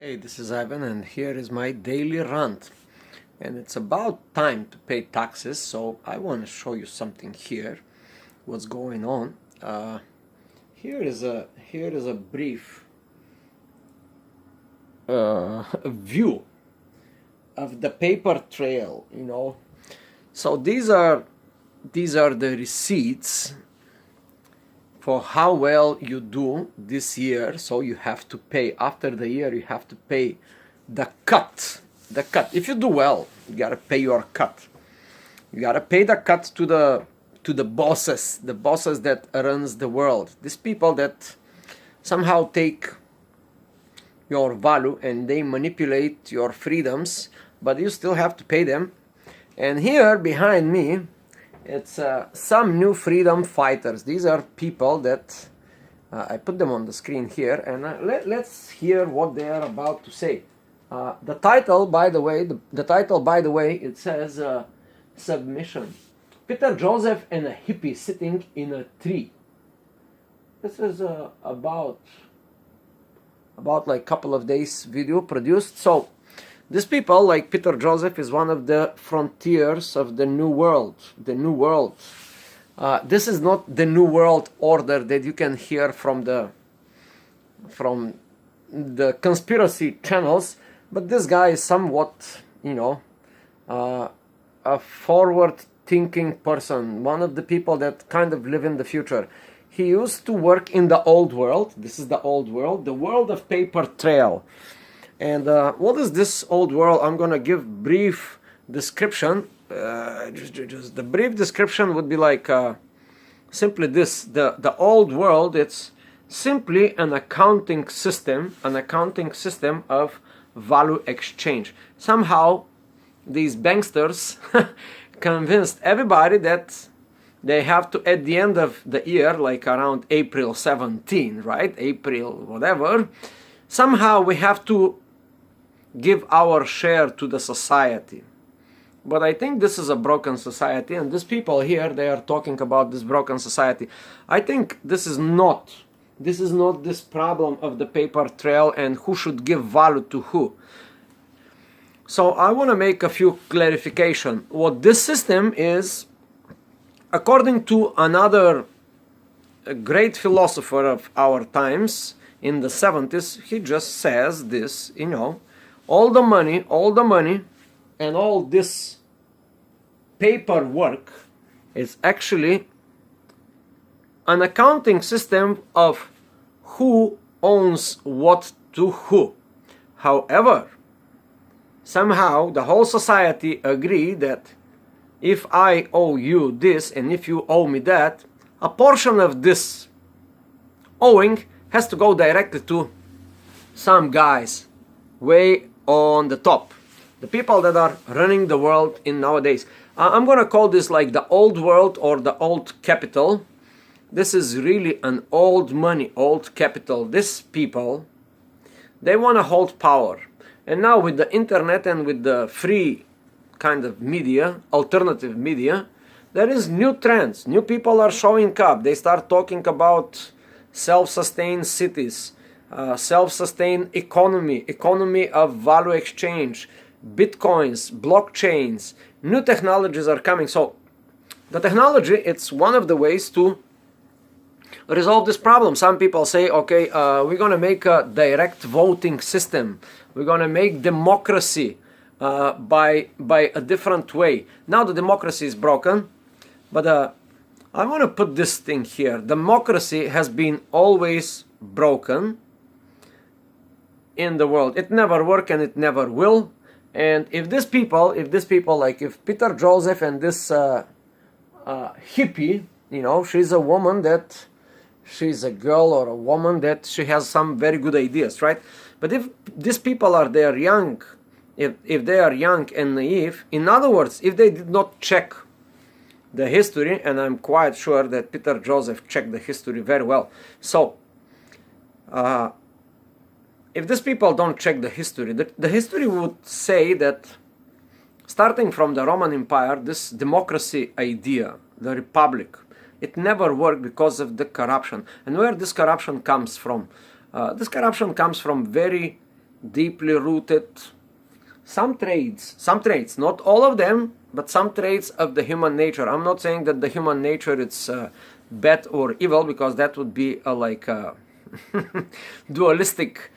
Hey, this is Ivan, and here is my daily rant. And it's about time to pay taxes, so I want to show you something here. What's going on? Here is a brief view of the paper trail. So these are the receipts for how well you do this year. So you have to pay, after the year, you have to pay the cut. If you do well, you gotta pay your cut. You gotta pay the cut to the bosses that runs the world. These people that somehow take your value and they manipulate your freedoms, but you still have to pay them. And here behind me, it's some new freedom fighters. These are people that I put them on the screen here, and let's hear what they are about to say. The title, by the way, it says submission. Peter Joseph and a hippie sitting in a tree. This is about like a couple of days video produced. So these people, like Peter Joseph, is one of the frontiers of the New World. The New World. This is not the New World Order that you can hear from the conspiracy channels, but this guy is somewhat, a forward-thinking person. One of the people that kind of live in the future. He used to work in the old world. This is the old world, the world of paper trail. And what is this old world? I'm gonna give brief description. Just the brief description would be like simply this: the old world. It's simply an accounting system of value exchange. Somehow, these banksters convinced everybody that they have to, at the end of the year, like around April 17, right? April whatever. Somehow we have to give our share to the society. But I think this is a broken society, and these people here, they are talking about this broken society. I think this is not this problem of the paper trail and who should give value to who. So I want to make a few clarification. What this system is, according to another great philosopher of our times in the 70s, he just says this, all the money and all this paperwork is actually an accounting system of who owns what to who. However, somehow the whole society agree that if I owe you this and if you owe me that, a portion of this owing has to go directly to some guys way on the top, the people that are running the world in nowadays. I'm gonna call this like the old world or the old capital. This is really an old money, old capital. These people, they want to hold power. And now with the internet and with the free kind of media, alternative media, there is new trends. New people are showing up. They start talking about self-sustained cities, self-sustained economy of value exchange, bitcoins, blockchains, new technologies are coming. So the technology, it's one of the ways to resolve this problem. Some people say, okay, we're going to make a direct voting system. We're going to make democracy by a different way. Now the democracy is broken, but I want to put this thing here. Democracy has been always broken in the world. It never worked and it never will. And if these people, like if Peter Joseph and this hippie, she's a woman that, she's a girl or a woman that she has some very good ideas, right? But if these people are there young, if they are young and naive, in other words, if they did not check the history, and I'm quite sure that Peter Joseph checked the history very well. So, if these people don't check the history, the history would say that starting from the Roman Empire, this democracy idea, the republic, it never worked because of the corruption. And where this corruption comes from? This corruption comes from very deeply rooted, some traits, not all of them, but some traits of the human nature. I'm not saying that the human nature is bad or evil, because that would be like a dualistic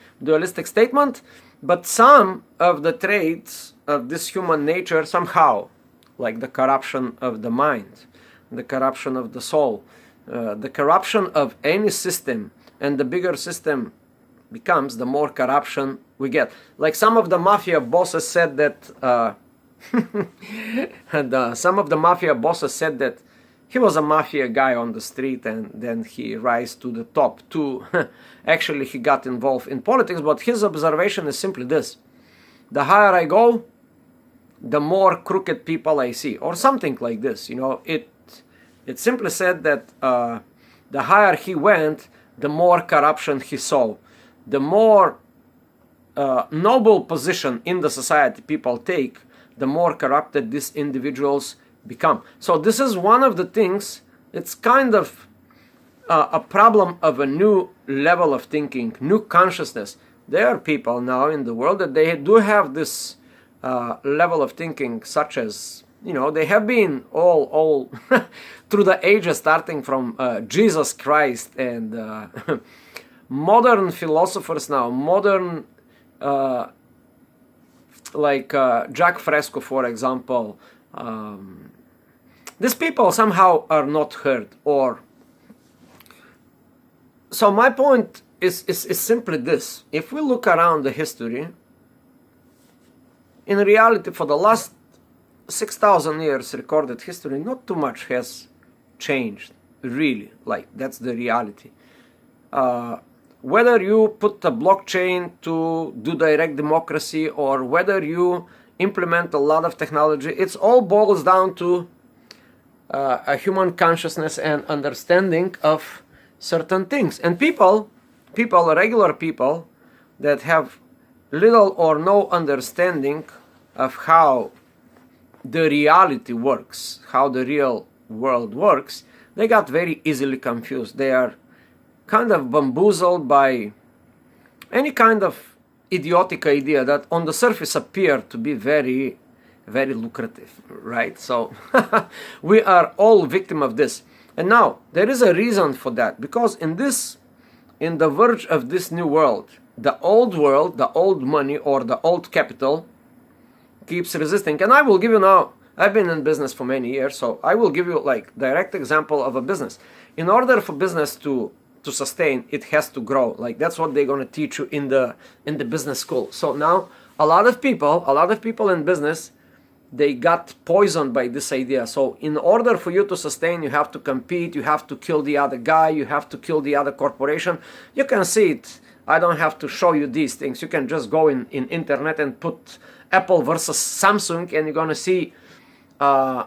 statement, but some of the traits of this human nature somehow, like the corruption of the mind, the corruption of the soul, the corruption of any system, and the bigger system becomes, the more corruption we get. Like some of the mafia bosses said that some of the mafia bosses said that he was a mafia guy on the street, and then he rise to the top to actually he got involved in politics. But his observation is simply this: the higher I go, the more crooked people I see, or something like this. It simply said that the higher he went, the more corruption he saw, the more noble position in the society people take, the more corrupted these individuals become. So this is one of the things. It's kind of a problem of a new level of thinking, new consciousness. There are people now in the world that they do have this level of thinking, such as, they have been all through the ages, starting from Jesus Christ, and modern philosophers now, modern like Jack Fresco, for example. These people somehow are not heard. Or so my point is simply this: if we look around the history, in reality, for the last 6,000 years recorded history, not too much has changed, really. Like, that's the reality. Whether you put a blockchain to do direct democracy, or whether you implement a lot of technology, it's all boils down to a human consciousness and understanding of certain things. And people, regular people that have little or no understanding of how the reality works, how the real world works, they got very easily confused. They are kind of bamboozled by any kind of idiotic idea that on the surface appear to be very, very lucrative, right? So we are all victim of this. And now there is a reason for that, because in the verge of this new world, the old money, or the old capital keeps resisting. And I will give you now, I've been in business for many years, so I will give you like direct example of a business. In order for business to sustain, it has to grow. Like, that's what they're going to teach you in the business school. So now a lot of people in business, they got poisoned by this idea. So in order for you to sustain, you have to compete, you have to kill the other guy, you have to kill the other corporation. You can see it. I don't have to show you these things. You can just go in internet and put Apple versus Samsung, and you're going to see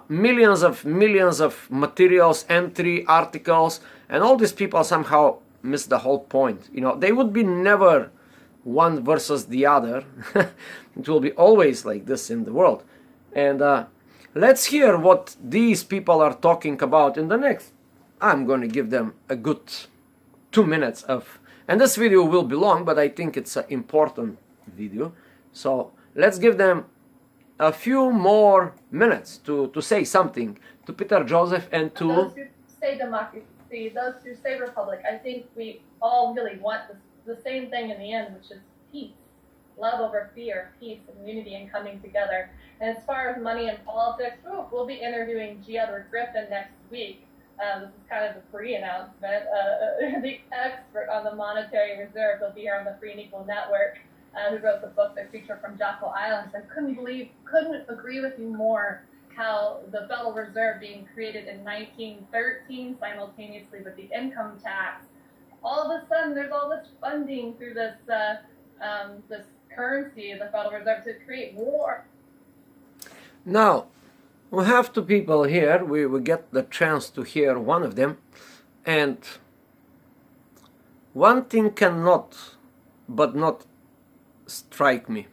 millions of materials, entry, articles, and all these people somehow miss the whole point. They would be never one versus the other. It will be always like this in the world. And let's hear what these people are talking about in the next. I'm going to give them a good 2 minutes of, and this video will be long, but I think it's an important video. So let's give them a few more minutes to say something to Peter Joseph and to those who say democracy, those who say republic. I think we all really want the same thing in the end, which is peace, love over fear, peace and unity and coming together. And as far as money and politics, we'll be interviewing G. Edward Griffin next week. This is kind of a pre-announcement. The expert on the monetary reserve will be here on the Free and Equal Network, who wrote the book The Creature from Jekyll Island. I couldn't agree with you more how the Federal Reserve being created in 1913 simultaneously with the income tax, all of a sudden there's all this funding through this this currency, the Federal Reserve, to create war. Now, we have two people here. We get the chance to hear one of them. And one thing cannot but not strike me.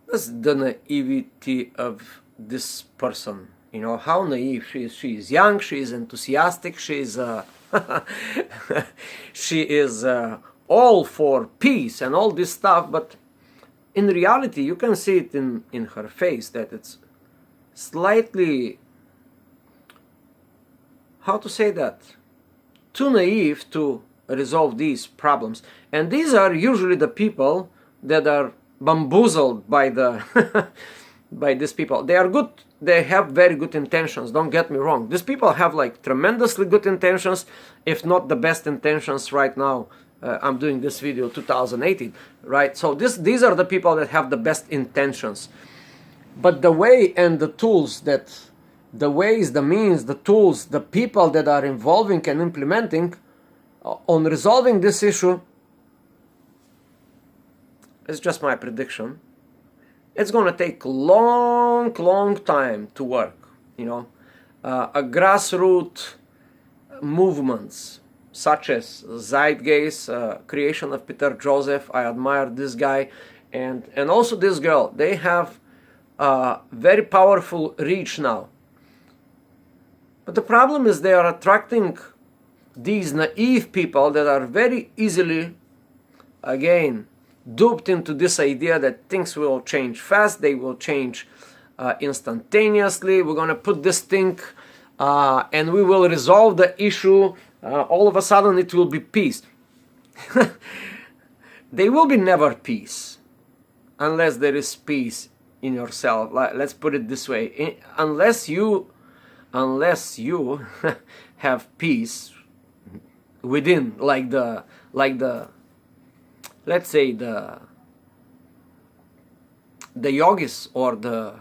That's the naivety of this person. How naive she is. She is young, she is enthusiastic, she is she is all for peace and all this stuff, but in reality, you can see it in her face that it's slightly, how to say that, too naive to resolve these problems. And these are usually the people that are bamboozled by the by these people. They are good, they have very good intentions, don't get me wrong. These people have like tremendously good intentions, if not the best intentions right now. I'm doing this video 2018, right? So these are the people that have the best intentions. But the way and the tools that, the ways, the means, the tools, the people that are involving and implementing on resolving this issue, it's just my prediction, it's going to take long time to work, you know. A grassroots movements such as Zeitgeist, creation of Peter Joseph, I admire this guy, and also this girl, they have very powerful reach now. But the problem is they are attracting these naive people that are very easily, again, duped into this idea that things will change fast, they will change instantaneously, we're going to put this thing and we will resolve the issue, all of a sudden it will be peace. There will be never peace unless there is peace in yourself. Let's put it this way, unless you have peace within, like the let's say the yogis, or the,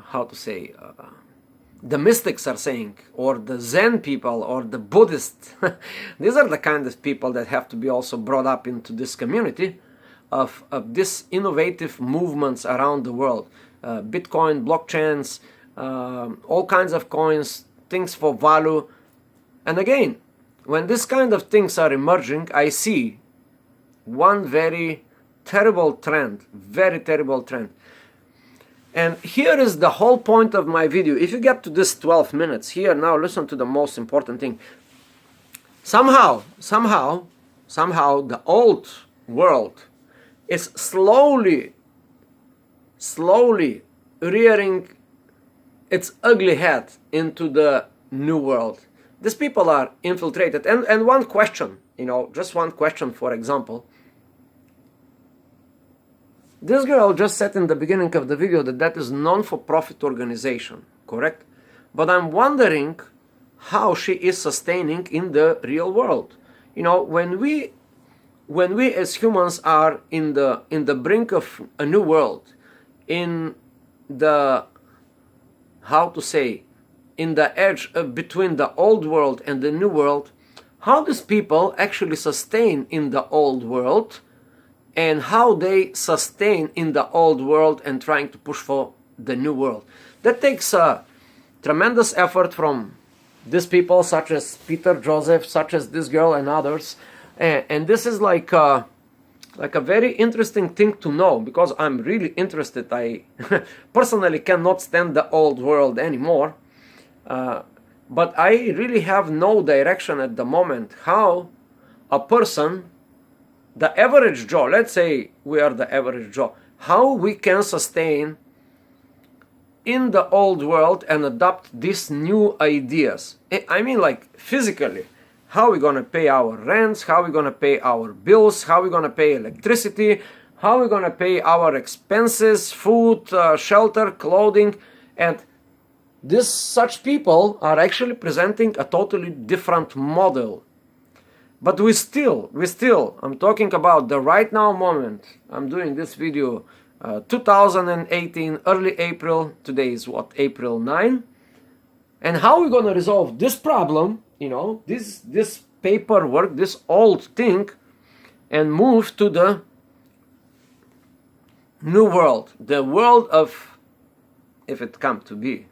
how to say, the mystics are saying, or the Zen people, or the Buddhists. These are the kind of people that have to be also brought up into this community of these innovative movements around the world. Bitcoin, blockchains, all kinds of coins, things for value. And again, when this kind of things are emerging, I see one very terrible trend, very terrible trend. And here is the whole point of my video. If you get to this 12 minutes here, now listen to the most important thing. Somehow the old world is slowly rearing its ugly head into the new world. These people are infiltrated. And one question, you know, just one question, for example. This girl just said in the beginning of the video that is non-for-profit organization, correct? But I'm wondering how she is sustaining in the real world. You know, when we as humans are in the brink of a new world, in the, how to say, in the edge of between the old world and the new world, how these people actually sustain in the old world, and how they sustain in the old world and trying to push for the new world. That takes a tremendous effort from these people, such as Peter Joseph, such as this girl and others. And this is like a very interesting thing to know, because I'm really interested. I personally cannot stand the old world anymore. But I really have no direction at the moment how a person, the average Joe, let's say we are the average Joe, how we can sustain in the old world and adopt these new ideas. I mean, like physically, how are we going to pay our rents, how are we going to pay our bills, how are we going to pay electricity, how are we going to pay our expenses, food, shelter, clothing. And such people are actually presenting a totally different model. But we still, I'm talking about the right now moment. I'm doing this video 2018, early April. Today is what, April 9? And how are we going to resolve this problem, you know, this paperwork, this old thing, and move to the new world, the world of, if it comes to be,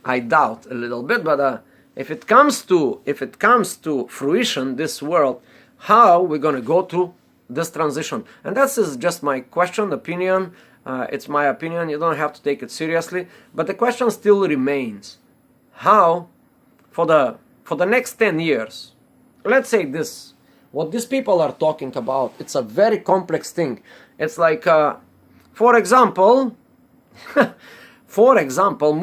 I doubt a little bit, but if it comes to fruition, this world, how we're going to go to this transition. And that's just my question, opinion. It's my opinion. You don't have to take it seriously. But the question still remains. How, for the next 10 years, let's say this, what these people are talking about, it's a very complex thing. It's like, for example,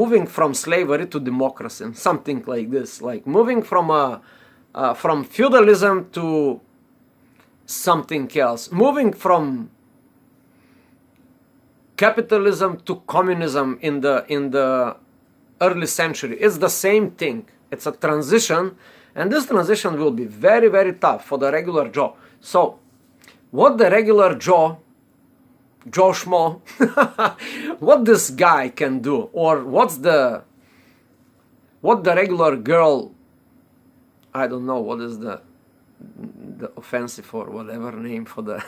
moving from slavery to democracy, something like this, like moving from feudalism to something else, moving from capitalism to communism in the early century. It's the same thing. It's a transition, and this transition will be very, very tough for the regular Joe. So what the regular Joe Schmo, what this guy can do, or what the regular girl, I don't know what is the offensive or whatever name for the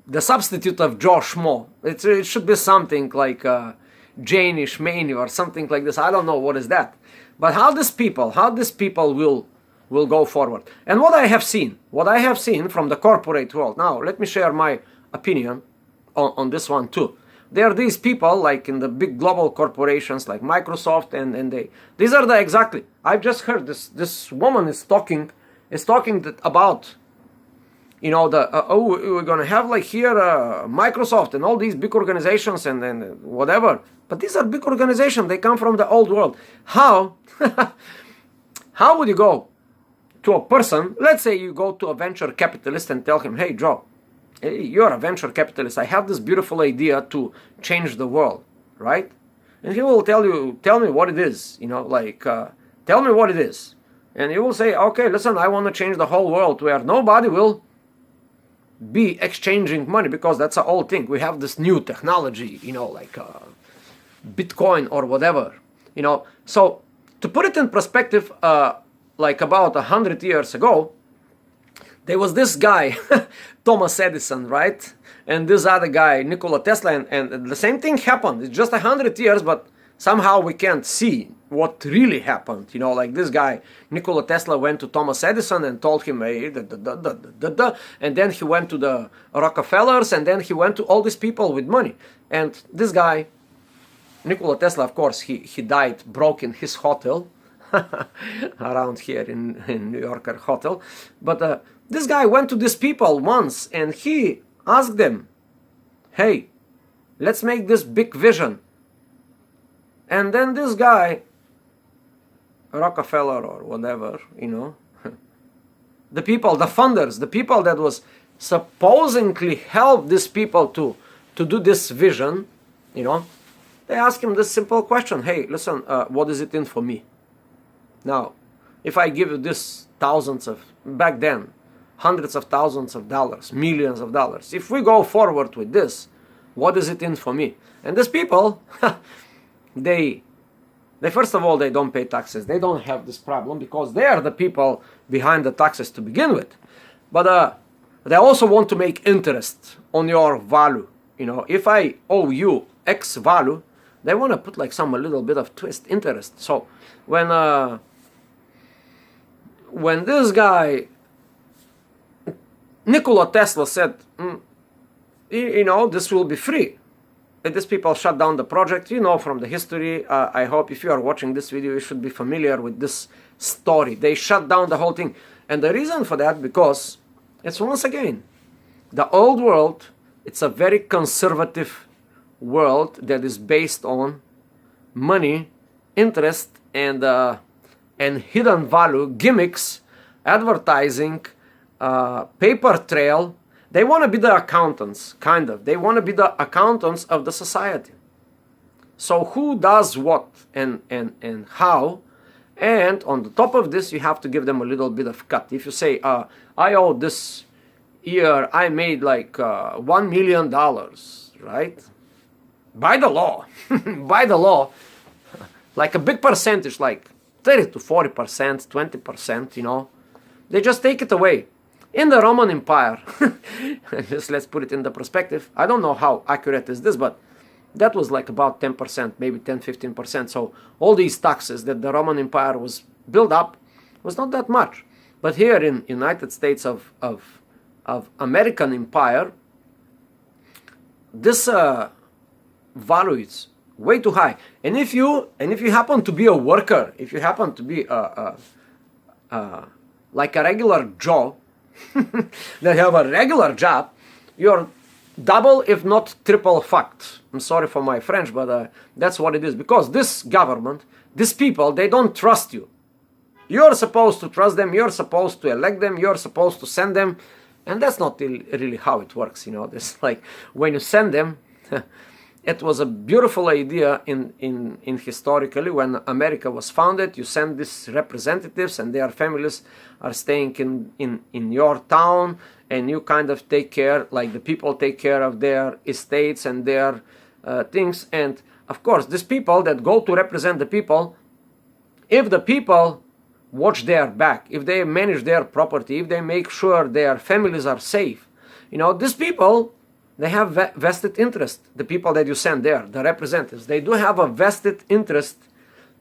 the substitute of Joe Schmo. It should be something like Janie Schmaney or something like this. I don't know what is that. But how these people will go forward. And what I have seen from the corporate world. Now, let me share my opinion on this one too. There are these people like in the big global corporations like Microsoft, and these are the exactly. I've just heard this woman is talking about, you know, we're gonna have like here Microsoft and all these big organizations and whatever. But these are big organizations. They come from the old world. How would you go to a person? Let's say you go to a venture capitalist and tell him, "Hey, Joe, hey, you're a venture capitalist. I have this beautiful idea to change the world, right?" And he will tell me what it is. You know, like tell me what it is. And you will say, "Okay, listen, I want to change the whole world where nobody will be exchanging money, because that's an old thing. We have this new technology, you know, like Bitcoin or whatever, you know." So to put it in perspective, like about 100 years ago, there was this guy, Thomas Edison, right? And this other guy, Nikola Tesla, and the same thing happened. It's just 100 years, but somehow we can't see what really happened. You know, like this guy, Nikola Tesla, went to Thomas Edison and told him, "Hey, and then he went to the Rockefellers, and then he went to all these people with money. And this guy, Nikola Tesla, of course, he died broke in his hotel, around here in New Yorker hotel. But this guy went to these people once and he asked them, "Hey, let's make this big vision." And then this guy, Rockefeller or whatever, you know, the people, the funders, the people that was supposedly helped these people to do this vision, you know, they asked him this simple question: "Hey, listen, what is it in for me? Now, if I give you this back then, hundreds of thousands of dollars, millions of dollars, if we go forward with this, what is it in for me?" And these people, they first of all, they don't pay taxes. They don't have this problem because they are the people behind the taxes to begin with. But they also want to make interest on your value. You know, if I owe you X value, they want to put like a little bit of twist interest. So when this guy, Nikola Tesla, said, you know, this will be free, and these people shut down the project, you know, from the history. I hope if you are watching this video, you should be familiar with this story. They shut down the whole thing. And the reason for that, because it's once again, the old world, it's a very conservative world that is based on money, interest, and hidden value, gimmicks, advertising, paper trail. They want to be the accountants, kind of. They want to be the accountants of the society. So who does what and how? And on the top of this, you have to give them a little bit of cut. If you say, I owe this year, I made like $1 million, right? By the law, by the law, like a big percentage, like 30 to 40%, 20%, you know, they just take it away. In the Roman Empire, just let's put it in the perspective. I don't know how accurate is this, but that was like about 10%, maybe 10-15%. So all these taxes that the Roman Empire was built up was not that much. But here in United States of American Empire, this value is way too high. And if you happen to be a worker, if you happen to be like a regular Joe that have a regular job, you're double if not triple fucked. I'm sorry for my French, but that's what it is. Because this government, these people, they don't trust you. You're supposed to trust them, you're supposed to elect them, you're supposed to send them, and that's not really how it works, you know. It's like when you send them, it was a beautiful idea in historically when America was founded. You send these representatives and their families are staying in your town, and you kind of take care, like the people take care of their estates and their things. And of course, these people that go to represent the people, if the people watch their back, if they manage their property, if they make sure their families are safe, you know, these people, they have vested interest. The people that you send there, the representatives, they do have a vested interest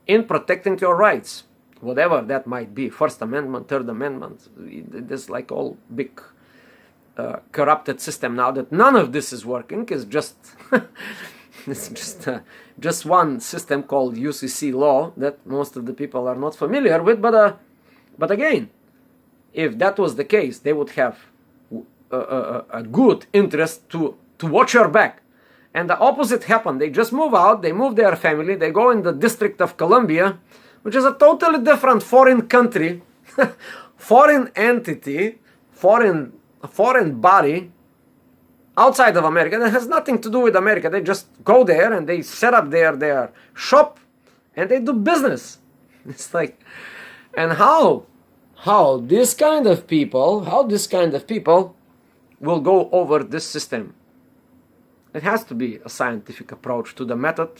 in protecting your rights, whatever that might be. First Amendment, Third Amendment. There's like all big corrupted system now that none of this is working. It's just it's just one system called UCC law that most of the people are not familiar with. But again, if that was the case, they would have a good interest to watch your back. And the opposite happened. They just move out, they move their family, they go in the District of Columbia, which is a totally different foreign country, foreign entity, foreign body outside of America that has nothing to do with America. They just go there and they set up their shop and they do business. It's like, and how this kind of people will go over this system. It has to be a scientific approach to the method.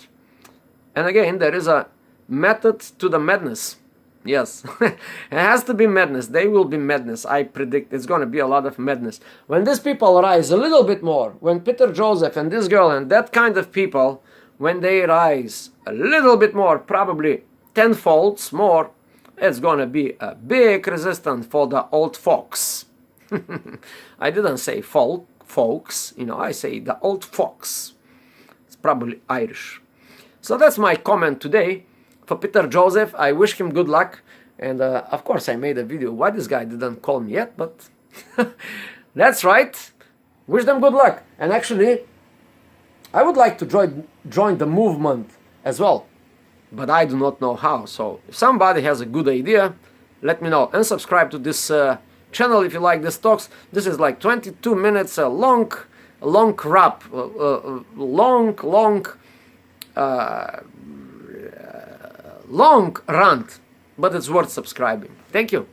And again, there is a method to the madness. Yes, it has to be madness. They will be madness. I predict it's going to be a lot of madness. When these people rise a little bit more, when Peter Joseph and this girl and that kind of people, when they rise a little bit more, probably tenfold more, it's going to be a big resistance for the old folks. I didn't say folks, you know, I say the old folks. It's probably Irish. So that's my comment today. For Peter Joseph, I wish him good luck. And of course I made a video why this guy didn't call me yet, but that's right. Wish them good luck. And actually, I would like to join the movement as well, but I do not know how. So if somebody has a good idea, let me know. And subscribe to this channel if you like these talks. This is like 22 minutes, a long rap, long rant, but it's worth subscribing. Thank you.